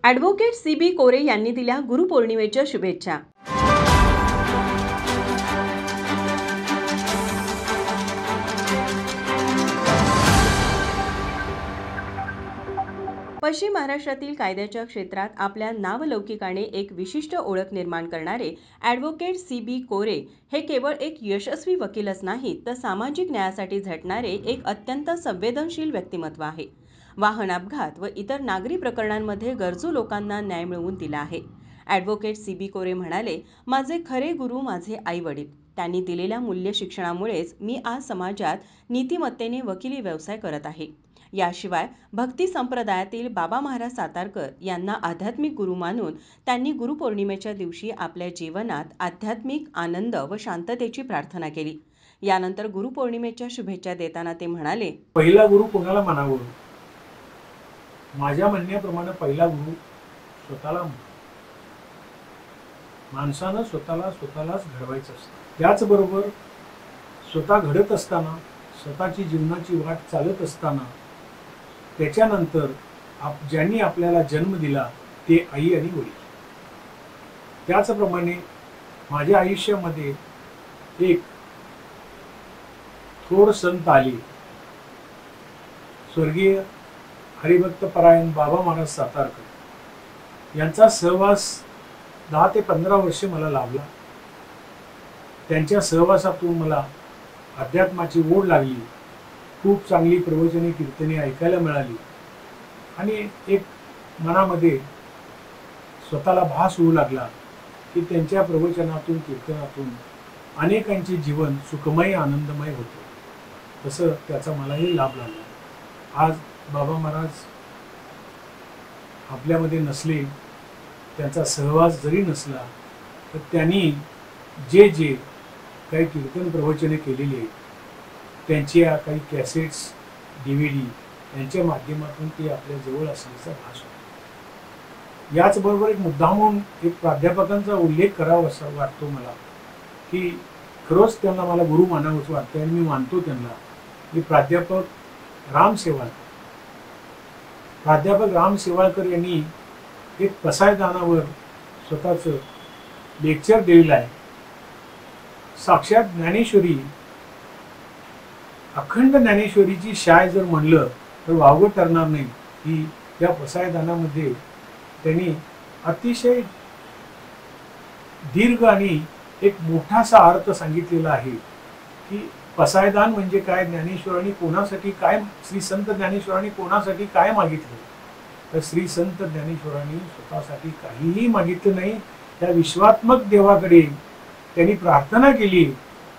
Advocate CB कोरे यांनी दिल्या गुरुपौर्णिमेच्या शुभेच्छा. पश्चिम महाराष्ट्रातील कायद्याच्या क्षेत्रात आपल्या नावलौकिकाने एक विशिष्ट ओळख निर्माण करणारे ॲडव्होकेट CB कोरे हे केवळ एक यशस्वी वकीलच नाहीत, तर सामाजिक न्यायासाठी झटणारे एक अत्यंत संवेदनशील व्यक्तिमत्व आहे. वाहन अपघात व इतर नागरी प्रकरणांमध्ये गरजू लोकांना न्याय मिळवून दिला आहे. ॲडव्होकेट CB कोरे म्हणाले, माझे खरे गुरु माझे आई-वडील. त्यांनी दिलेल्या मूल्य शिक्षणामुळेच मी आज समाजात नीतिमत्तेने वकिली व्यवसाय करत आहे. याशिवाय भक्ती संप्रदायातील बाबा महाराज सातारकर यांना आध्यात्मिक गुरु मानून त्यांनी गुरुपौर्णिमेच्या दिवशी आपल्या जीवनात आध्यात्मिक आनंद व शांततेची प्रार्थना केली. यानंतर गुरुपौर्णिमेच्या शुभेच्छा देताना ते म्हणाले, पहिला गुरु कोणाला मानावं? माझ्या म्हणण्याप्रमाणे पहिला गुरु स्वतःला. माणसानं स्वतःलाच घडवायचं असतं. त्याचबरोबर स्वतः घडत असताना, स्वतःची जीवनाची वाट चालत असताना, त्याच्यानंतर ज्यांनी आपल्याला जन्म दिला ते आई आणि वडील. त्याचप्रमाणे माझ्या आयुष्यामध्ये एक थोर संत आले. स्वर्गीय हरिभक्त परायण बाबा महाराज सातारकर यांचा सहवास 10 ते 15 वर्षे मला लाभला. त्यांच्या सहवासातून मला अध्यात्माची ओढ लागली. खूप चांगली प्रवचने कीर्तने ऐकायला मिळाली आणि एक मनामध्ये स्वतःला भास होऊ लागला की त्यांच्या प्रवचनातून कीर्तनातून अनेकांचे जीवन सुखमय आनंदमय होते. तसं त्याचा मलाही लाभ लागला. आज बाबा महाराज आपल्यामध्ये नसले, त्यांचा सहवास जरी नसला, तर त्यांनी जे काही कीर्तन प्रवचने केलेली आहेत त्यांच्या काही कॅसेट्स, DVD यांच्या माध्यमातून ते आपल्या जवळ असण्याचा भास होतो. याचबरोबर एक मुद्दा म्हणून एक प्राध्यापकांचा उल्लेख करावा असं वाटतो मला, की खरंच त्यांना मला गुरु मानावंच वाटतं आणि मी मानतो त्यांना, की प्राध्यापक राम शेवाळकर यांनी एक पसायदानावर स्वतःचं लेक्चर दिलेलं आहे. साक्षात ज्ञानेश्वरी, अखंड ज्ञानेश्वरीची शाय जर म्हणलं तर वावगं ठरणार नाही. की त्या पसायदानामध्ये त्यांनी अतिशय दीर्घ आणि एक मोठासा अर्थ सांगितलेला आहे की पसायदान म्हणजे काय, ज्ञानेश्वरांनी कोणासाठी काय, श्री संत ज्ञानेश्वरांनी कोणासाठी काय मागितलं, तर श्री संत ज्ञानेश्वरांनी स्वतःसाठी काहीही मागितलं नाही. त्या विश्वात्मक देवाकडे त्यांनी प्रार्थना केली,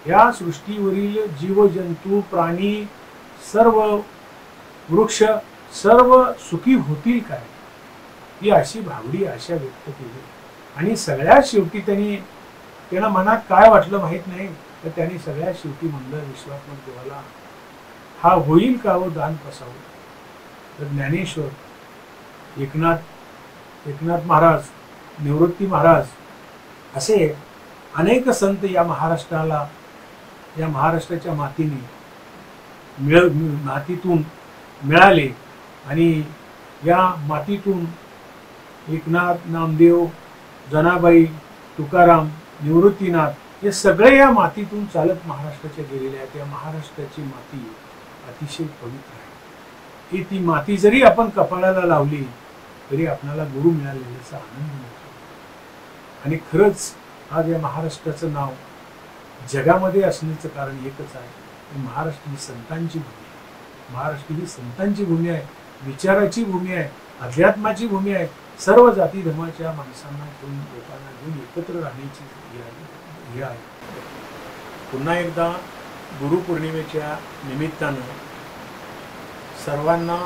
या सृष्टीवरील जीवजंतू, प्राणी, सर्व वृक्ष सर्व सुखी होतील काय, ही अशी भावडी आशा व्यक्त केली. आणि सगळ्यात शेवटी त्यांना मनात काय वाटलं माहीत नाही, तर त्यांनी सगळ्यात शेवटी म्हणलं विश्वात्मक देवाला, हा होईल का हो दान पसावं? तर ज्ञानेश्वर, एकनाथ महाराज, निवृत्ती महाराज असे अनेक संत या महाराष्ट्राला, या महाराष्ट्राच्या मातीतून मिळाले. आणि या मातीतून एकनाथ, नामदेव, जनाबाई, तुकाराम, निवृत्तीनाथ हे सगळे या मातीतून चालत महाराष्ट्राच्या गेलेले आहेत. या महाराष्ट्राची माती अतिशय पवित्र आहे. ही ती माती जरी आपण कपाळाला लावली तरी आपल्याला गुरु मिळालेल्याचा आनंद मिळतो. आणि खरंच आज या महाराष्ट्राचं नाव जगामध्ये असण्याचं कारण एकच आहे, की महाराष्ट्र ही संतांची भूमी आहे. महाराष्ट्र ही संतांची भूमी आहे, विचाराची भूमी आहे, अध्यात्माची भूमी आहे. सर्व जाती धर्माच्या माणसांना घेऊन, लोकांना घेऊन एकत्र राहण्याची हे आहे. पुन्हा एकदा गुरुपौर्णिमेच्या निमित्तानं सर्वांना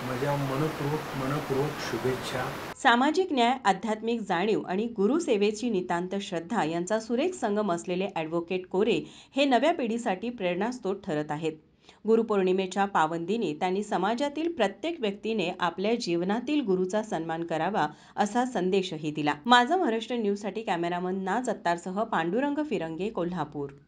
माझ्या मनपूर्वक शुभेच्छा. सामाजिक न्याय, आध्यात्मिक जाणीव आणि गुरुसेवेची नितांत श्रद्धा यांचा सुरेख संगम असलेले ॲडव्होकेट कोरे हे नव्या पिढीसाठी प्रेरणास्रोत ठरत आहेत. गुरुपौर्णिमेच्या पावन दिनी त्यांनी समाजातील प्रत्येक व्यक्तीने आपल्या जीवनातील गुरुचा सन्मान करावा असा संदेशही दिला. माझा महाराष्ट्र न्यूजसाठी कॅमेरामन नाज अत्तारसह पांडुरंग फिरंगे, कोल्हापूर.